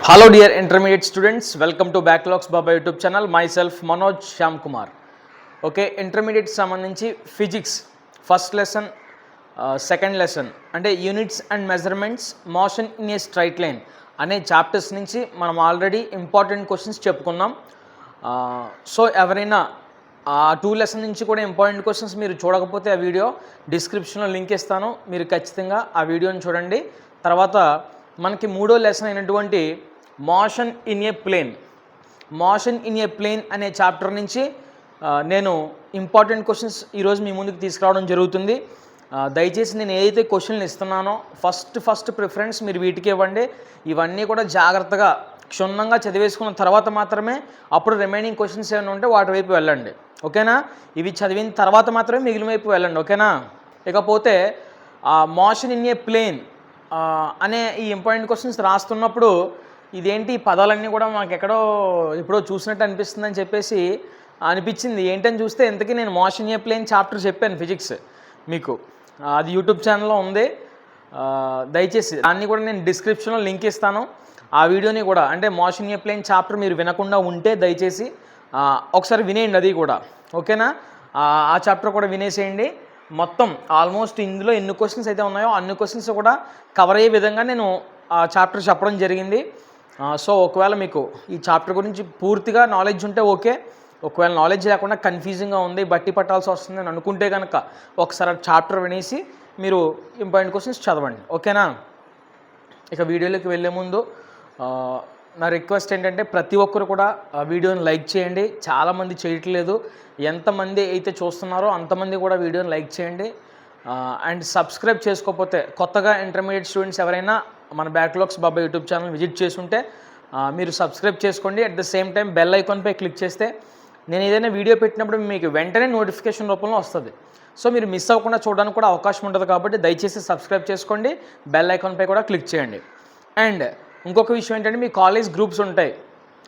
Hello dear intermediate students, welcome to Backlogs Baba YouTube channel. Myself Manoj Shyam Kumar. Okay, intermediate సంబంధించి physics first lesson second lesson అంటే units and measurements motion in a straight line అనే chapters నుంచి మనం already important questions చెప్పుకున్నాం. So ఎవరైనా ఆ 2 lesson నుంచి కూడా ఇంపార్టెంట్ క్వశ్చన్స్ మీరు చూడకపోతే ఆ వీడియో డిస్క్రిప్షన్లో లింక్ ఇస్తాను, మీరు ఖచ్చితంగా ఆ వీడియోని చూడండి. తర్వాత మనకి మూడో లెసన్ అయినటువంటి మోషన్ ఇన్ ఏ ప్లేన్ అనే చాప్టర్ నుంచి నేను ఇంపార్టెంట్ క్వశ్చన్స్ ఈరోజు మీ ముందుకు తీసుకురావడం జరుగుతుంది. దయచేసి నేను ఏదైతే క్వశ్చన్లు ఇస్తున్నానో ఫస్ట్ ప్రిఫరెన్స్ మీరు వీటికి ఇవ్వండి. ఇవన్నీ కూడా జాగ్రత్తగా క్షుణ్ణంగా చదివేసుకున్న తర్వాత మాత్రమే అప్పుడు రిమైనింగ్ క్వశ్చన్స్ ఏమైనా ఉంటే వాటి వైపు వెళ్ళండి, ఓకేనా? ఇవి చదివిన తర్వాత మాత్రమే మిగిలిన వైపు వెళ్ళండి, ఓకేనా? ఇకపోతే మోషన్ ఇన్ ఏ ప్లేన్ అనే ఈ ఇంపార్టెంట్ క్వశ్చన్స్ రాస్తున్నప్పుడు ఇదేంటి ఈ పదాలన్నీ కూడా మాకు ఎక్కడో ఎప్పుడో చూసినట్టు అనిపిస్తుందని చెప్పేసి అనిపించింది. ఏంటని చూస్తే ఇంతకీ నేను motion in a plane chapter చెప్పాను ఫిజిక్స్ మీకు, అది యూట్యూబ్ ఛానల్లో ఉంది. దయచేసి దాన్ని కూడా నేను డిస్క్రిప్షన్లో లింక్ ఇస్తాను. ఆ వీడియోని కూడా అంటే motion in a plane chapter మీరు వినకుండా ఉంటే దయచేసి ఒకసారి వినేయండి, అది కూడా ఓకేనా? ఆ చాప్టర్ కూడా వినేసేయండి. మొత్తం ఆల్మోస్ట్ ఇందులో ఎన్ని క్వశ్చన్స్ అయితే ఉన్నాయో అన్ని క్వశ్చన్స్ కూడా కవర్ అయ్యే విధంగా నేను ఆ చాప్టర్ చెప్పడం జరిగింది. సో ఒకవేళ మీకు ఈ చాప్టర్ గురించి పూర్తిగా నాలెడ్జ్ ఉంటే ఓకే, ఒకవేళ నాలెడ్జ్ లేకుండా కన్ఫ్యూజింగ్గా ఉంది, బట్టి పట్టాల్సి వస్తుంది అని అనుకుంటే కనుక ఒకసారి చాప్టర్ వినేసి మీరు ఇంపార్టెంట్ క్వశ్చన్స్ చదవండి, ఓకేనా? ఇక వీడియోలోకి వెళ్ళే ముందు నా రిక్వెస్ట్ ఏంటంటే ప్రతి ఒక్కరు కూడా వీడియోని లైక్ చేయండి. చాలామంది చేయట్లేదు, ఎంతమంది అయితే చూస్తున్నారో అంతమంది కూడా వీడియోని లైక్ చేయండి. అండ్ సబ్స్క్రైబ్ చేసుకోకపోతే కొత్తగా ఇంటర్మీడియట్ స్టూడెంట్స్ ఎవరైనా మన backlogs Baba YouTube channel visit చేసుంటే మీరు సబ్స్క్రైబ్ చేసుకోండి. At the same time bell ఐకాన్పై క్లిక్ చేస్తే నేను ఏదైనా వీడియో పెట్టినప్పుడు మీకు వెంటనే నోటిఫికేషన్ రూపంలో వస్తుంది. సో మీరు మిస్ అవ్వకుండా చూడడానికి కూడా అవకాశం ఉంటుంది. కాబట్టి దయచేసి సబ్స్క్రైబ్ చేసుకోండి, బెల్ ఐకాన్పై కూడా క్లిక్ చేయండి. అండ్ ఇంకొక విషయం ఏంటంటే మీ కాలేజ్ గ్రూప్స్ ఉంటాయి,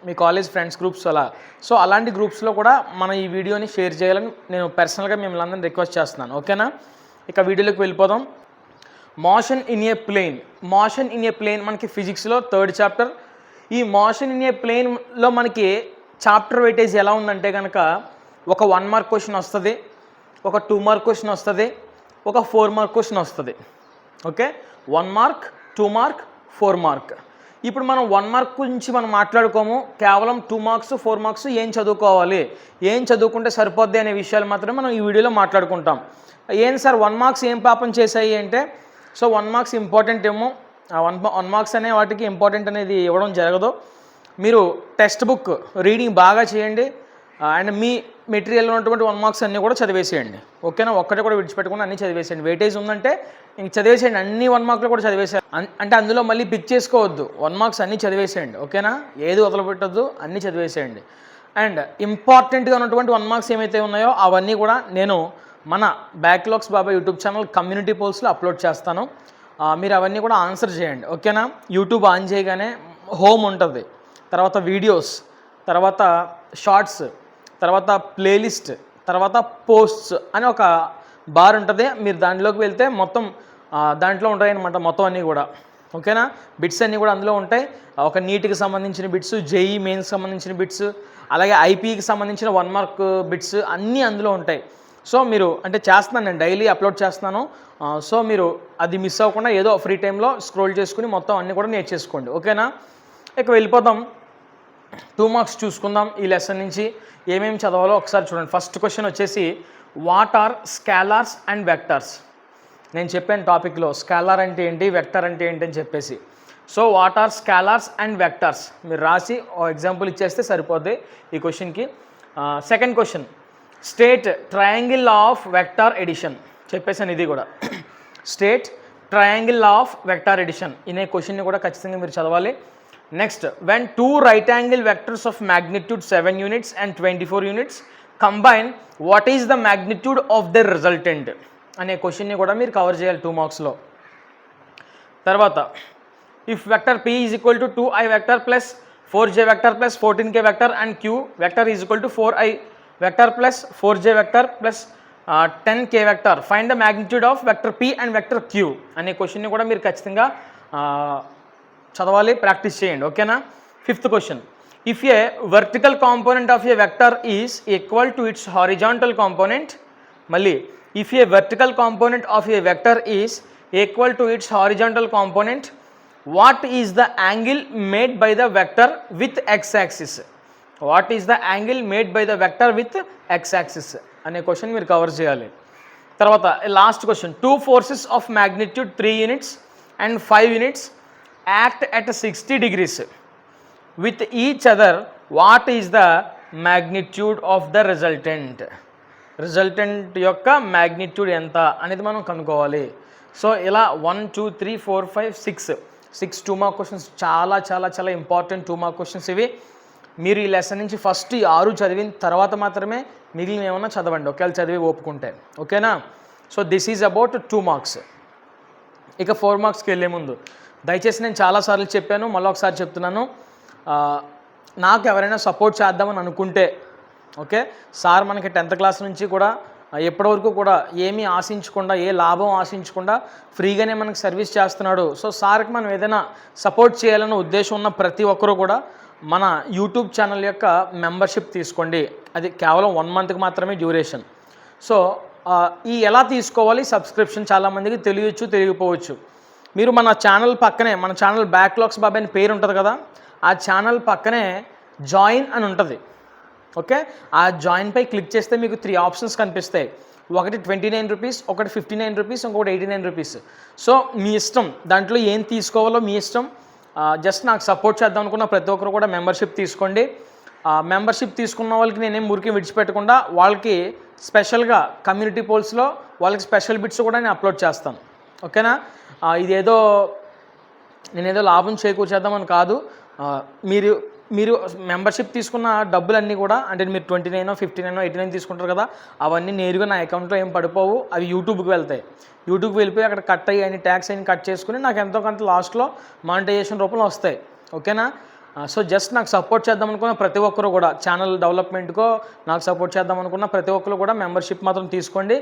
మీ కాలేజ్ ఫ్రెండ్స్ గ్రూప్స్ అలా, సో అలాంటి గ్రూప్స్లో కూడా మన ఈ వీడియోని షేర్ చేయాలని నేను పర్సనల్గా మిమ్మల్ని అందరినీ రిక్వెస్ట్ చేస్తున్నాను, ఓకేనా? ఇక వీడియోలోకి వెళ్ళిపోదాం. మోషన్ ఇన్ ఏ ప్లేన్ మనకి ఫిజిక్స్లో 3rd చాప్టర్. ఈ మోషన్ ఇన్ ఏ ప్లేన్లో మనకి చాప్టర్ వెయిటేజ్ ఎలా ఉందంటే కనుక ఒక 1 మార్క్ క్వశ్చన్ వస్తుంది, ఒక 2 మార్క్ క్వశ్చన్ వస్తుంది, ఒక 4 మార్క్ క్వశ్చన్ వస్తుంది, ఓకే? 1 mark, 2 mark, 4 mark. ఇప్పుడు మనం 1 మార్క్ గురించి మనం మాట్లాడుకోము, కేవలం 2 మార్క్స్ 4 మార్క్స్ ఏం చదువుకోవాలి, ఏం చదువుకుంటే సరిపోద్ది అనే విషయాలు మాత్రమే మనం ఈ వీడియోలో మాట్లాడుకుంటాం. ఏం సార్ 1 మార్క్స్ ఏం పాపం చేశాయి అంటే, సో 1 మార్క్స్ ఇంపార్టెంట్ ఏమో, 1 మార్క్స్ అనే వాటికి ఇంపార్టెంట్ అనేది ఇవ్వడం జరగదు. మీరు టెక్స్ట్ బుక్ రీడింగ్ బాగా చేయండి అండ్ మీ మెటీరియల్ ఉన్నటువంటి 1 మార్క్స్ అన్నీ కూడా చదివేసేయండి, ఓకేనా? ఒక్కటే కూడా విడిచిపెట్టకుండా అన్నీ చదివేసేయండి. వెయిటేజ్ ఉందంటే ఇంక చదివేసేయండి, అన్ని 1 మార్కులు కూడా చదివేసేయండి. అంటే అందులో మళ్ళీ పిక్ చేసుకోవద్దు, 1 మార్క్స్ అన్నీ చదివేసేయండి, ఓకేనా? ఏది వదలపెట్టద్దు, అన్నీ చదివేసేయండి. అండ్ ఇంపార్టెంట్గా ఉన్నటువంటి 1 మార్క్స్ ఏమైతే ఉన్నాయో అవన్నీ కూడా నేను మన backlogs Baba YouTube channel community పోల్స్లో upload చేస్తాను. మీరు అవన్నీ కూడా ఆన్సర్ చేయండి, ఓకేనా? యూట్యూబ్ ఆన్ చేయగానే హోమ్ ఉంటుంది, తర్వాత వీడియోస్, తర్వాత షార్ట్స్, తర్వాత ప్లేలిస్ట్, తర్వాత పోస్ట్స్ అని ఒక బార్ ఉంటుంది. మీరు దాంట్లోకి వెళ్తే మొత్తం దాంట్లో ఉంటాయన్నమాట మొత్తం అన్నీ కూడా, ఓకేనా? బిట్స్ అన్నీ కూడా అందులో ఉంటాయి. ఒక నీట్కి సంబంధించిన బిట్స్, జేఈ మెయిన్స్కి సంబంధించిన బిట్స్, అలాగే ఐపీకి సంబంధించిన 1 మార్క్ బిట్స్ అన్నీ అందులో ఉంటాయి. సో మీరు అంటే చేస్తున్నాను, నేను డైలీ అప్లోడ్ చేస్తున్నాను. సో మీరు అది మిస్ అవ్వకుండా ఏదో ఫ్రీ టైంలో స్క్రోల్ చేసుకుని మొత్తం అన్నీ కూడా నేర్చేసుకోండి, ఓకేనా? ఇక వెళ్ళిపోదాం, 2 మార్క్స్ చూసుకుందాం. ఈ లెసన్ నుంచి ఏమేమి చదవాలో ఒకసారి చూడండి. ఫస్ట్ క్వశ్చన్ వచ్చేసి what are scalars and vectors. నేను చెప్పాను టాపిక్లో స్కేలార్ అంటే ఏంటి, వెక్టర్ అంటే ఏంటి అని చెప్పేసి. So what are scalars and vectors మీరు రాసి ఎగ్జాంపుల్ ఇచ్చేస్తే సరిపోద్ది ఈ క్వశ్చన్కి. Second question state triangle of vector addition చెప్పేసాను, ఇది కూడా state triangle of vector addition ఇనే క్వశ్చన్ని కూడా ఖచ్చితంగా మీరు చదవాలి. Next when 2 right angle vectors of magnitude 7 units and 24 units combine what is the magnitude of the resultant అనే క్వశ్చన్ని కూడా మీరు కవర్ చేయాలి 2 మార్క్స్లో. తర్వాత if vector p is equal to 2i vector plus 4j vector plus 14k vector and q vector is equal to 4i vector plus 4j vector plus 10k vector find the magnitude of vector p and vector q అనే క్వశ్చన్ని కూడా మీరు ఖచ్చితంగా చదవాలి, practice చేయండి. ఓకేనా? 5th question, if a vertical component of a vector is equal to its horizontal component, మళ్ళీ if a vertical component of a vector is equal to its horizontal component, what is the angle made by the vector with x axis? What is the angle made by the vector with x axis అనే question మీరు cover చేయాలి. తర్వాత last question, 2 forces of magnitude 3 units and 5 units act at 60 degrees with each other, what is the magnitude of the resultant? Resultant యొక్క magnitude ఎంత అనేది మనం కనుక్కోవాలి. So ఇలా 1 2 3 4 5 6 2 మార్క్ క్వశ్చన్స్, చాలా చాలా చాలా ఇంపార్టెంట్ 2 మార్క్ క్వశ్చన్స్ ఇవి. మీరు ఈ లెసన్ నుంచి ఫస్ట్ ఈ 6 చదివిన తర్వాత మాత్రమే మిగిలిన ఏమన్నా చదవండి, ఒకవేళ చదివి ఒప్పుకుంటే. ఓకేనా? So this is about 2 marks. ఇక 4 మార్క్స్కి వెళ్ళే ముందు దయచేసి నేను చాలాసార్లు చెప్పాను, మళ్ళీ ఒకసారి చెప్తున్నాను, నాకు ఎవరైనా సపోర్ట్ చేద్దామని అనుకుంటే, ఓకే, సార్ మనకి 10th క్లాస్ నుంచి కూడా ఎప్పటివరకు కూడా ఏమీ ఆశించకుండా, ఏ లాభం ఆశించకుండా ఫ్రీగానే మనకు సర్వీస్ చేస్తున్నాడు. సో సార్కి మనం ఏదైనా సపోర్ట్ చేయాలన్న ఉద్దేశం ఉన్న ప్రతి ఒక్కరూ కూడా మన యూట్యూబ్ ఛానల్ యొక్క మెంబర్షిప్ తీసుకోండి. అది కేవలం 1 monthకి మాత్రమే డ్యూరేషన్. సో ఈ ఎలా తీసుకోవాలి సబ్స్క్రిప్షన్ చాలామందికి తెలియచ్చు, తెలియకపోవచ్చు. మీరు మన ఛానల్ పక్కనే, మన ఛానల్ బ్యాక్లాగ్స్ బాబాయ్ అని పేరు ఉంటుంది కదా, ఆ ఛానల్ పక్కనే జాయిన్ అని ఉంటుంది. ఓకే, ఆ జాయిన్పై క్లిక్ చేస్తే మీకు 3 ఆప్షన్స్ కనిపిస్తాయి. ఒకటి 29 రూపీస్, ఒకటి 59 రూపీస్, ఇంకొకటి 89 రూపీస్. సో మీ ఇష్టం, దాంట్లో ఏం తీసుకోవాలో మీ ఇష్టం. జస్ట్ నాకు సపోర్ట్ చేద్దాం అనుకున్న ప్రతి ఒక్కరు కూడా మెంబర్షిప్ తీసుకోండి. మెంబర్షిప్ తీసుకున్న వాళ్ళకి నేనేం మురికి విడిచిపెట్టకుండా వాళ్ళకి స్పెషల్గా కమ్యూనిటీ పోల్స్లో వాళ్ళకి స్పెషల్ బిట్స్ కూడా నేను అప్లోడ్ చేస్తాను. ఓకేనా? ఇదేదో నేనేదో లాభం చేకూర్చేద్దామని కాదు. మీరు మెంబర్షిప్ తీసుకున్న డబ్బులన్నీ కూడా, అంటే మీరు 29, 59, 89 తీసుకుంటారు కదా, అవన్నీ నేరుగా నా అకౌంట్లో ఏం పడిపోవు, అవి యూట్యూబ్కి వెళ్తాయి. యూట్యూబ్కి వెళ్ళిపోయి అక్కడ కట్ అయ్యి అన్ని ట్యాక్స్ అయిన కట్ చేసుకుని నాకు ఎంతో కొంత లాస్ట్లో మానిటైజేషన్ రూపంలో వస్తాయి. ఓకేనా? సో జస్ట్ నాకు సపోర్ట్ చేద్దాం అనుకున్న ప్రతి ఒక్కరు కూడా, ఛానల్ డెవలప్మెంట్కో నాకు సపోర్ట్ చేద్దాం అనుకున్న ప్రతి ఒక్కరు కూడా మెంబర్షిప్ మాత్రం తీసుకోండి.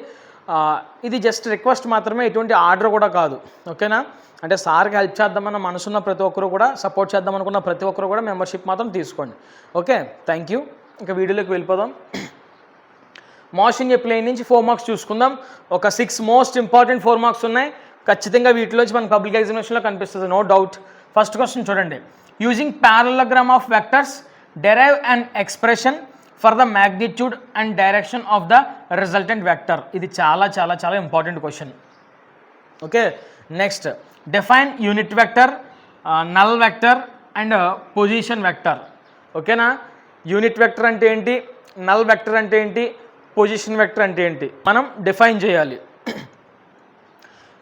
ఇది జస్ట్ రిక్వెస్ట్ మాత్రమే, ఎటువంటి ఆర్డర్ కూడా కాదు. ఓకేనా? అంటే సార్కి హెల్ప్ చేద్దామన్న మనసున్న ప్రతి ఒక్కరు కూడా, సపోర్ట్ చేద్దాం అనుకున్న ప్రతి ఒక్కరు కూడా మెంబర్షిప్ మాత్రం తీసుకోండి. Okay, thank you. ఇంకా వీడియోలోకి వెళ్ళిపోదాం. మోషన్ ఏ ప్లేన్ నుంచి 4 మార్క్స్ చూసుకుందాం. ఒక 6 మోస్ట్ ఇంపార్టెంట్ 4 మార్క్స్ ఉన్నాయి. ఖచ్చితంగా వీటిలోంచి మన పబ్లిక్ ఎగ్జామినేషన్లో కనిపిస్తుంది, నో డౌట్. ఫస్ట్ క్వశ్చన్ చూడండి, using parallelogram of vectors derive and expression for the magnitude and direction of the resultant vector. ఇది చాలా చాలా చాలా important question. Okay, next define unit vector, null vector and position vector. ఓకేనా? Unit vector అంటే ఏంటి, null vector అంటే ఏంటి, position vector అంటే ఏంటి మనం డిఫైన్ చేయాలి.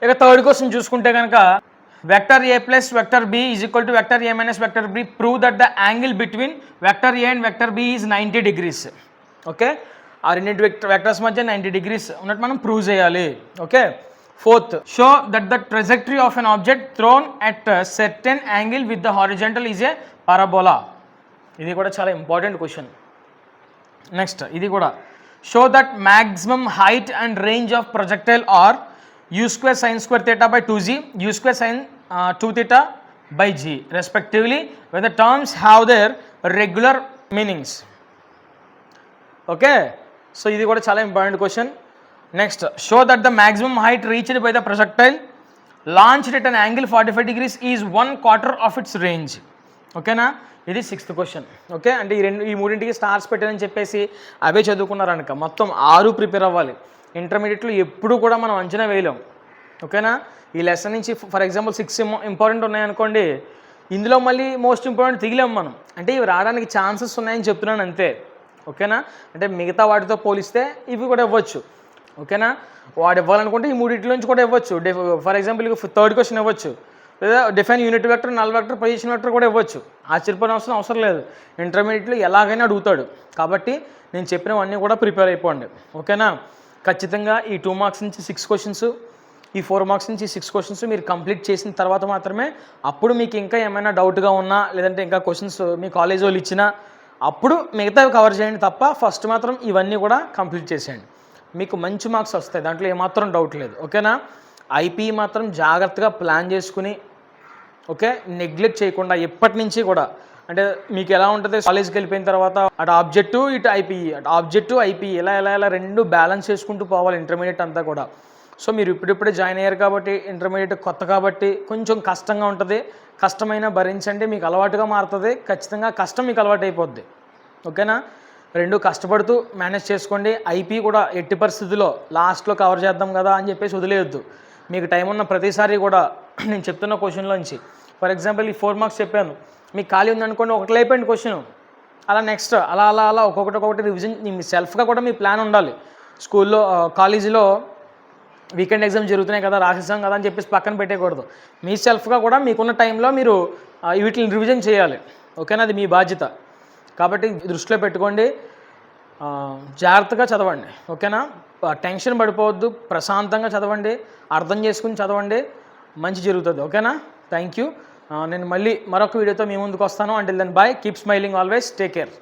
ఇక థర్డ్ క్వశ్చన్ చూసుకుంటే కనుక, vector a plus vector b is equal to vector a minus vector b, prove that the angle between vector a and vector b is 90 degrees. Okay, ఆ రెండింటి vectors మధ్య 90 degrees ఉన్నట్టు మనం prove చేయాలి. Okay, fourth, show that the trajectory of an object thrown at certain angle with the horizontal is a parabola. ఇది కూడా చాలా important question. Next ఇది కూడా, show that maximum height and range of projectile are u² sin² θ by 2g, u² sin 2 θ by g respectively when the terms have their regular meanings. Okay, so ఇది కూడా చాలా important question. Next, show that the maximum height reached by the projectile launched at an angle 45 degrees is 1/4 of it's range. ఓకేనా? ఇది 6th question. Okay, అంటే ఈ మూడింటికి stars పెట్టారని చెప్పేసి అవే చదువుకున్నారనుక మొత్తం 6 ప్రిపేర్ అవ్వాలి. ఇంటర్మీడియట్లో ఎప్పుడు కూడా మనం అంచనా వేయలేం. ఓకేనా? ఈ లెసన్ నుంచి ఫర్ ఎగ్జాంపుల్ 6 ఇంపార్టెంట్ ఉన్నాయనుకోండి, ఇందులో మళ్ళీ మోస్ట్ ఇంపార్టెంట్ తిగిలేం మనం. అంటే ఇవి రావడానికి ఛాన్సెస్ ఉన్నాయని చెప్తున్నాను అంతే. ఓకేనా? అంటే మిగతా వాటితో పోలిస్తే ఇవి కూడా ఇవ్వచ్చు. ఓకేనా? వాడు ఇవ్వాలనుకుంటే ఈ మూడింటిలోంచి కూడా ఇవ్వచ్చు. ఫర్ ఎగ్జాంపుల్ ఇక 3rd క్వశ్చన్ ఇవ్వచ్చు, లేదా define unit vector, null vector, position vector కూడా ఇవ్వచ్చు. ఆశ్చర్యపోయిన అవసరం లేదు. ఇంటర్మీడియట్లో ఎలాగైనా అడుగుతాడు. కాబట్టి నేను చెప్పినవన్నీ కూడా ప్రిపేర్ అయిపోండి. ఓకేనా? ఖచ్చితంగా ఈ 2 మార్క్స్ నుంచి 6 క్వశ్చన్స్, ఈ 4 మార్క్స్ నుంచి 6 క్వశ్చన్స్ మీరు కంప్లీట్ చేసిన తర్వాత మాత్రమే, అప్పుడు మీకు ఇంకా ఏమైనా డౌట్గా ఉన్నా, లేదంటే ఇంకా క్వశ్చన్స్ మీ కాలేజ్ వాళ్ళు ఇచ్చినా అప్పుడు మిగతావి కవర్ చేయండి తప్ప ఫస్ట్ మాత్రం ఇవన్నీ కూడా కంప్లీట్ చేసేయండి. మీకు మంచి మార్క్స్ వస్తాయి, దాంట్లో ఏమాత్రం డౌట్ లేదు. ఓకేనా? ఐపీ మాత్రం జాగ్రత్తగా ప్లాన్ చేసుకుని ఓకే, నెగ్లెక్ట్ చేయకుండా ఎప్పటి నుంచి కూడా. అంటే మీకు ఎలా ఉంటుంది, కాలేజ్కి వెళ్ళిపోయిన తర్వాత అటు ఆబ్జెక్టివ్ ఇటు ఐపీఈ, అటు ఆబ్జెక్టివ్ ఐపీఈ ఇలా రెండు బ్యాలెన్స్ చేసుకుంటూ పోవాలి ఇంటర్మీడియట్ అంతా కూడా. సో మీరు ఇప్పుడిప్పుడే జాయిన్ అయ్యారు కాబట్టి, ఇంటర్మీడియట్ కొత్త కాబట్టి కొంచెం కష్టంగా ఉంటుంది. కష్టమైనా భరించండి, మీకు అలవాటుగా మారుతుంది. ఖచ్చితంగా కష్టం మీకు అలవాటు అయిపోద్ది. ఓకేనా, రెండు కష్టపడుతూ మేనేజ్ చేసుకోండి. ఐపీ కూడా ఎట్టి పరిస్థితుల్లో లాస్ట్లో కవర్ చేద్దాం కదా అని చెప్పేసి వదిలేయొద్దు. మీకు టైం ఉన్న ప్రతిసారి కూడా నేను చెప్తున్న క్వశ్చన్లోంచి, ఫర్ ఎగ్జాంపుల్ ఈ 4 మార్క్స్ చెప్పాను, మీకు ఖాళీ ఉందనుకోండి, ఒకటి అయిపోయింది క్వశ్చన్, అలా నెక్స్ట్ అలా ఒక్కొక్కటి రివిజన్. మీ సెల్ఫ్గా కూడా మీ ప్లాన్ ఉండాలి. స్కూల్లో కాలేజీలో వీకెండ్ ఎగ్జామ్ జరుగుతున్నాయి కదా, రాసేసాం కదా అని చెప్పేసి పక్కన పెట్టేయకూడదు. మీ సెల్ఫ్గా కూడా మీకున్న టైంలో మీరు వీటిని రివిజన్ చేయాలి. ఓకేనా, అది మీ బాధ్యత. కాబట్టి దృష్టిలో పెట్టుకోండి, జాగ్రత్తగా చదవండి. ఓకేనా, టెన్షన్ పడిపోవద్దు, ప్రశాంతంగా చదవండి, అర్థం చేసుకుని చదవండి, మంచి జరుగుతుంది. ఓకేనా, థ్యాంక్ యూ. నేను మళ్ళీ మరొక వీడియోతో మీ ముందుకు వస్తాను. Until then bye, keep smiling always, take care.